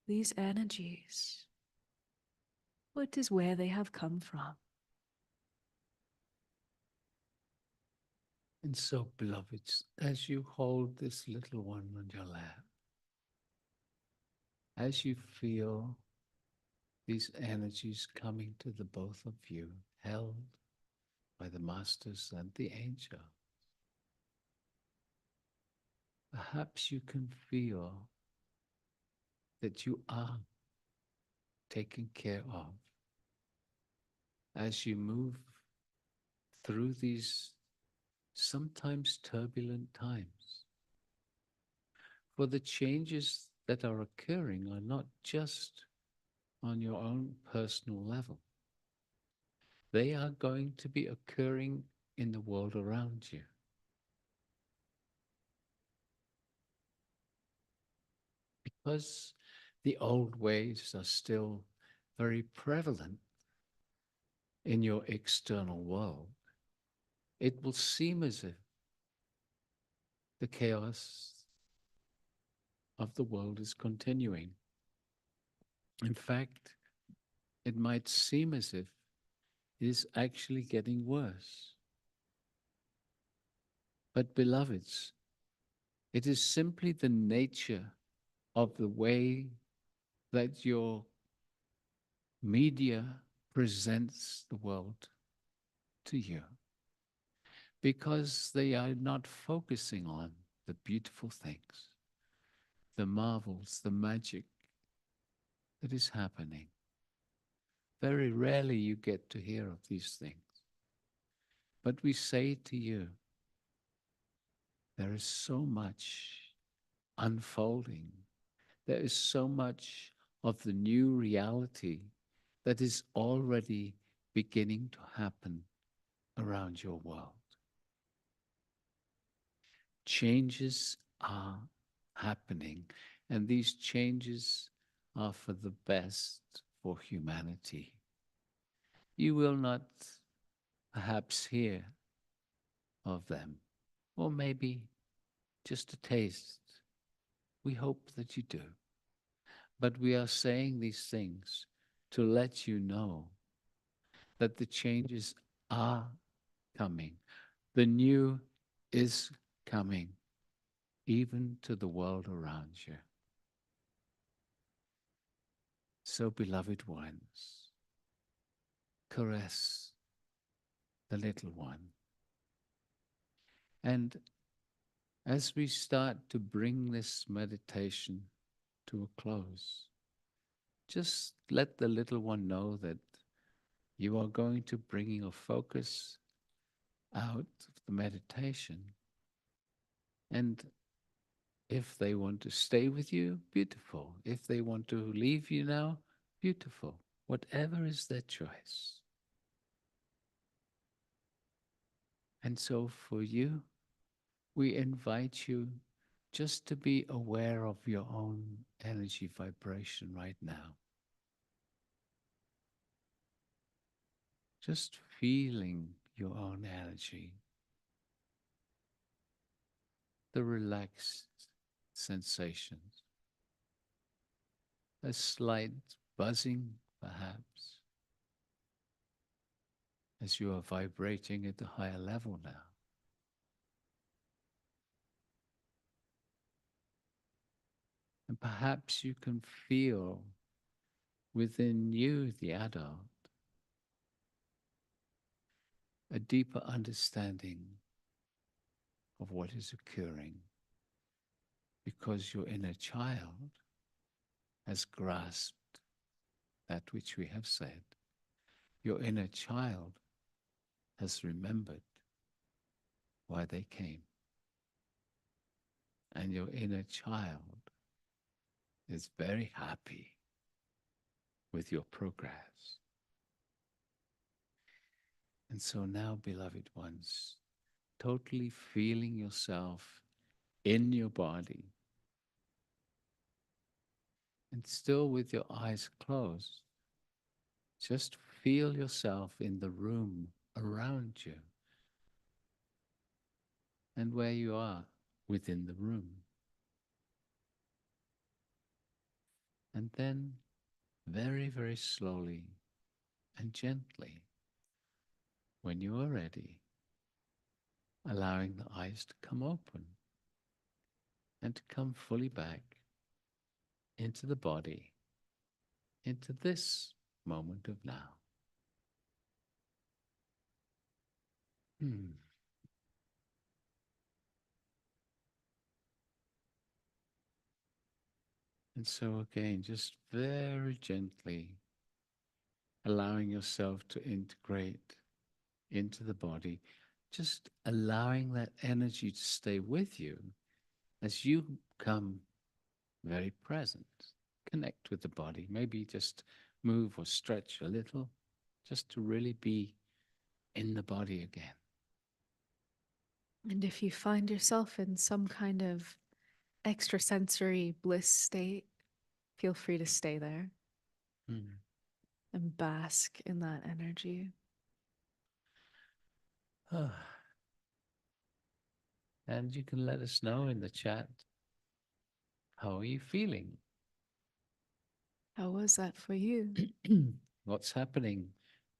these energies. What is where they have come from? And so, beloveds, as you hold this little one on your lap, as you feel these energies coming to the both of you, held by the masters and the angel, perhaps you can feel that you are taken care of as you move through these sometimes turbulent times. For the changes that are occurring are not just on your own personal level. They are going to be occurring in the world around you. Because the old ways are still very prevalent in your external world, it will seem as if the chaos of the world is continuing. In fact, it might seem as if it is actually getting worse. But beloveds, it is simply the nature of the way that your media presents the world to you, because they are not focusing on the beautiful things, the marvels, the magic that is happening. Very rarely you get to hear of these things. But we say to you, there is so much unfolding. There is so much of the new reality that is already beginning to happen around your world. Changes are happening, and these changes are for the best for humanity. You will not perhaps hear of them, or maybe just a taste. We hope that you do. But we are saying these things to let you know that the changes are coming. The new is coming, even to the world around you. So, beloved ones, caress the little one. And as we start to bring this meditation to a close, just let the little one know that you are going to bring your focus out of the meditation. And if they want to stay with you, beautiful. If they want to leave you now, beautiful. Whatever is their choice. And so for you, we invite you just to be aware of your own energy vibration right now. Just feeling your own energy, the relaxed sensations, a slight buzzing perhaps, as you are vibrating at a higher level now. And perhaps you can feel within you, the adult, a deeper understanding of what is occurring, because your inner child has grasped that which we have said. Your inner child has remembered why they came. And your inner child is very happy with your progress. And so now, beloved ones, totally feeling yourself in your body, and still with your eyes closed, just feel yourself in the room around you and where you are within the room. And then very, very slowly and gently, when you are ready, allowing the eyes to come open and to come fully back into the body, into this moment of now. Hmm. And so again, just very gently allowing yourself to integrate into the body, just allowing that energy to stay with you as you come very present. Connect with the body, maybe just move or stretch a little, just to really be in the body again. And if you find yourself in some kind of extrasensory bliss state, feel free to stay there Hmm. and bask in that energy. And you can let us know in the chat, how are you feeling? How was that for you? What's happening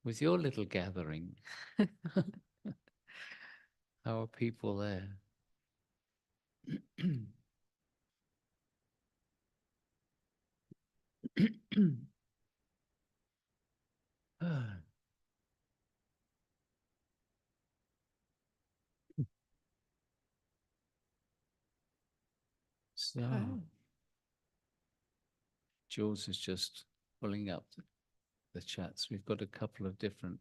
with your little gathering? How are people there? So, Okay. Jules is just pulling up the chats. We've got a couple of different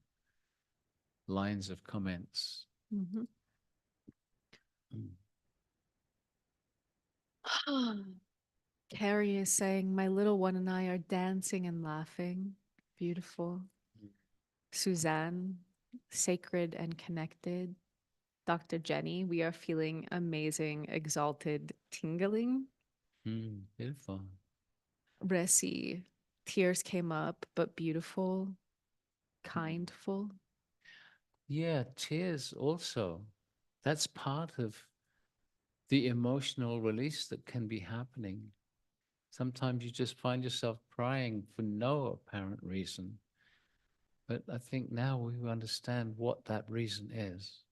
lines of comments. Mhm. Carrie is saying, my little one and I are dancing and laughing. Beautiful. Suzanne, sacred and connected. Dr. Jenny, we are feeling amazing, exalted, tingling. Beautiful. Resi, tears came up, but beautiful, kindful. Yeah, tears also. That's part of the emotional release that can be happening. Sometimes you just find yourself crying for no apparent reason. But I think now we understand what that reason is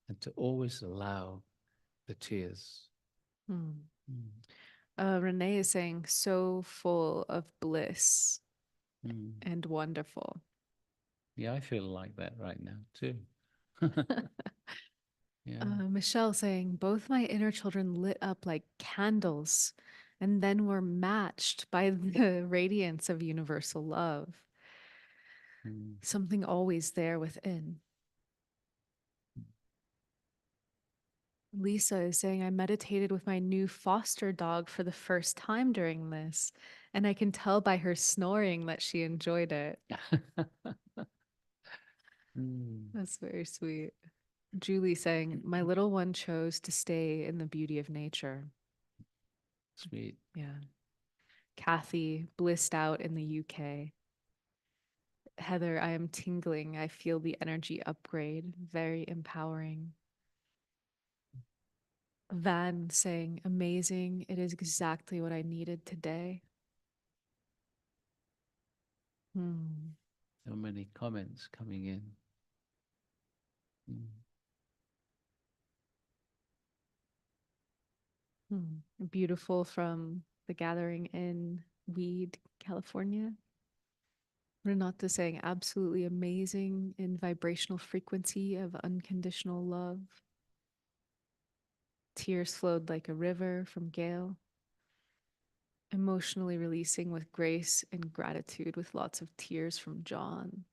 and to always allow the tears. Hmm. Mm, Renee is saying, so full of bliss mm. and wonderful. Yeah, I feel like that right now too. Yeah. Michelle saying, both my inner children lit up like candles and then were matched by the radiance of universal love. Mm. Something always there within. Lisa is saying, I meditated with my new foster dog for the first time during this, and I can tell by her snoring that she enjoyed it. Mm, That's very sweet. Julie saying, my little one chose to stay in the beauty of nature. sweet. Yeah. Kathy, blissed out in the UK. Heather, I am tingling. I feel the energy upgrade. Very empowering. Van saying, amazing. It is exactly what I needed today. Hmm. So many comments coming in. Mm. Beautiful from the gathering in Weed, California. Renata saying, absolutely amazing in vibrational frequency of unconditional love. Tears flowed like a river from Gail. Emotionally releasing with grace and gratitude with lots of tears from John.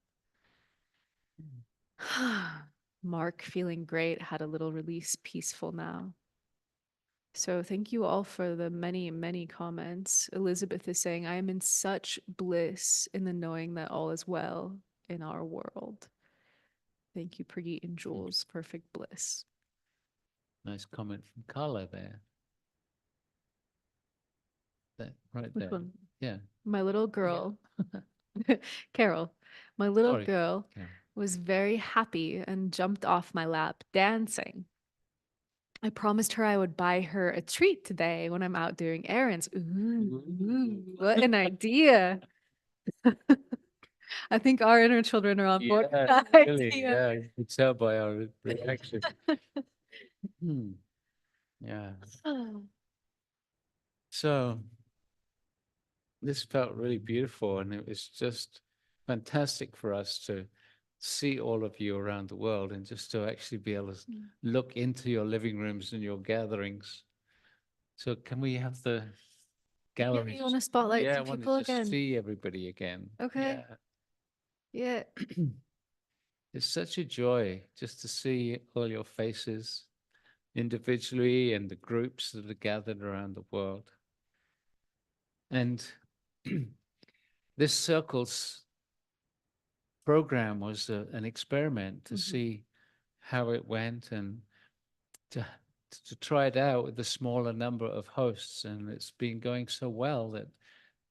Mark feeling great, had a little release, peaceful now. So thank you all for the many, many comments. Elizabeth is saying, I am in such bliss in the knowing that all is well in our world. Thank you, Preet and Jules. Perfect bliss. Nice comment from Carla there. That right Which there. one? Yeah. My little girl, Carol, my little Sorry, girl Carol. was very happy and jumped off my lap dancing. I promised her I would buy her a treat today when I'm out doing errands. Ooh, what an idea. I think our inner children are on board with Yeah, that really. idea. Yeah, you could tell by our reaction. Hmm. Yeah. So this felt really beautiful, and it was just fantastic for us to see all of you around the world and just to actually be able to look into your living rooms and your gatherings. So can we have the Yeah, gallery? you want to spotlight Yeah, I some want to people just again? see everybody again. Okay. Yeah. Yeah. It's such a joy just to see all your faces individually and the groups that are gathered around the world. And this Circles program was an experiment to Mhm. see how it went and to, to try it out with a smaller number of hosts. And it's been going so well that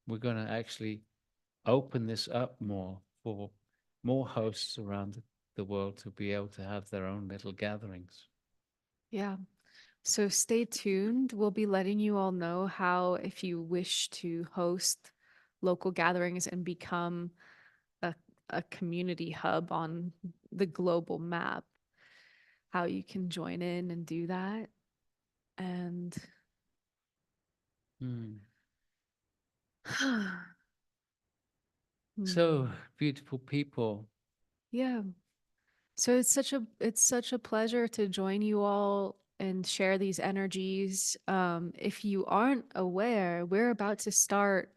we're going to actually open this up more for more hosts around the world to be able to have their own little gatherings. Yeah. So stay tuned. We'll be letting you all know how, if you wish to host local gatherings and become a, a community hub on the global map, how you can join in and do that. And Hmm. So Hmm. beautiful people. Yeah. So it's such a pleasure to join you all and share these energies. If you aren't aware, we're about to start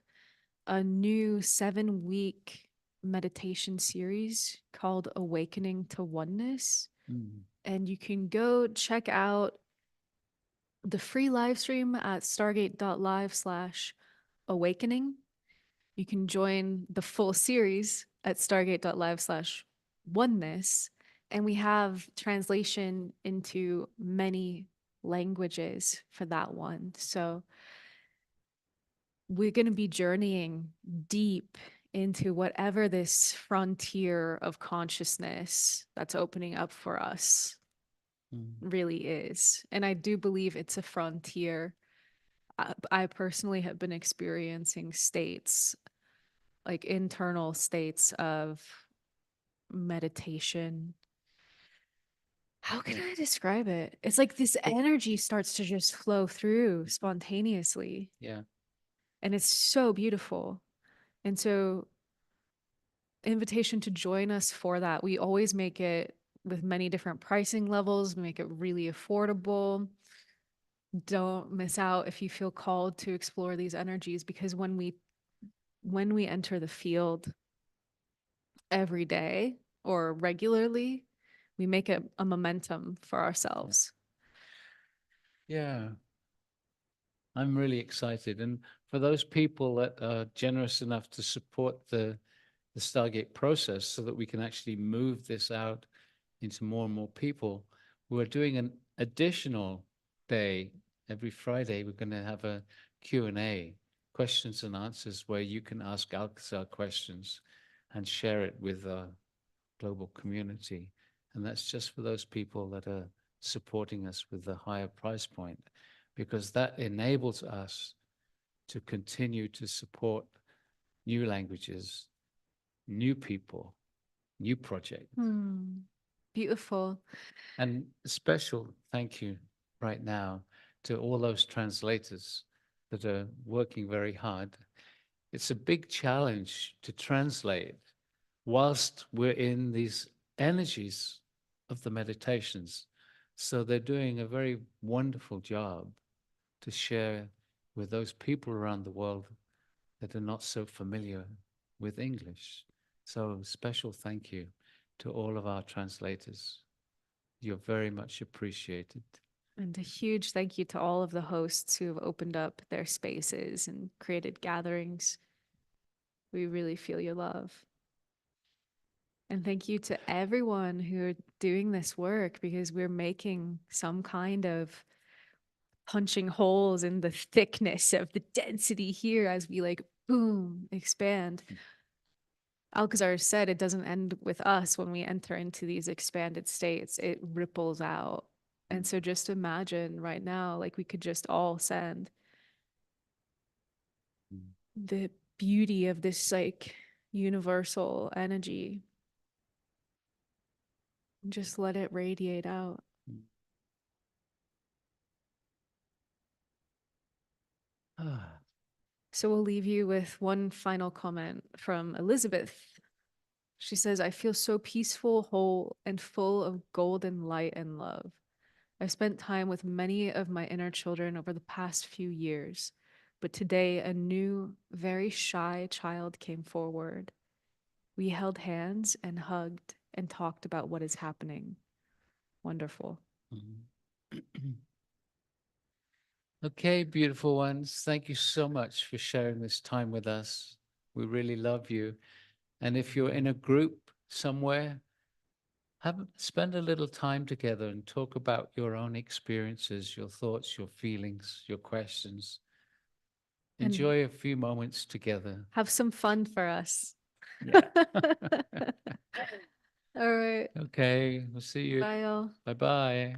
a new 7-week meditation series called Awakening to Oneness. Mm. And you can go check out the free live stream at stargate.live/awakening. You can join the full series at stargate.live/oneness. And we have translation into many languages for that one. So we're going to be journeying deep into whatever this frontier of consciousness that's opening up for us really is. And I do believe it's a frontier. I personally have been experiencing states, like internal states of meditation. How can I describe it? It's like this energy starts to just flow through spontaneously, Yeah. and it's so beautiful. And so, invitation to join us for that. We always make it with many different pricing levels, make it really affordable. Don't miss out if you feel called to explore these energies, because when we enter the field every day or regularly, we make it a momentum for ourselves. Yeah. I'm really excited. And for those people that are generous enough to support the Stargate process so that we can actually move this out into more and more people, we're doing an additional day every Friday. We're going to have a Q&A, questions and answers, where you can ask Alazar questions and share it with the global community. And that's just for those people that are supporting us with the higher price point, because that enables us to continue to support new languages, new people, new projects. Beautiful. And a special thank you right now to all those translators that are working very hard. It's a big challenge to translate whilst we're in these energies of the meditations. So they're doing a very wonderful job to share with those people around the world that are not so familiar with English. So special thank you to all of our translators. You're very much appreciated. And a huge thank you to all of the hosts who have opened up their spaces and created gatherings. We really feel your love. And thank you to everyone who are doing this work, because we're making some kind of punching holes in the thickness of the density here as we like boom expand. Alcazar said it doesn't end with us when we enter into these expanded states, it ripples out. And so just imagine right now, like we could just all send the beauty of this like universal energy. Just let it radiate out. So we'll leave you with one final comment from Elizabeth. She says, I feel so peaceful, whole, and full of golden light and love. I've spent time with many of my inner children over the past few years, but today a new, very shy child came forward. We held hands and hugged and talked about what is happening. Wonderful. Okay, beautiful ones. Thank you so much for sharing this time with us. We really love you. And if you're in a group somewhere, spend a little time together and talk about your own experiences, your thoughts, your feelings, your questions. And Enjoy a few moments together. have some fun for us. Yeah. All right. Okay, we'll see you. Bye, all. Bye-bye.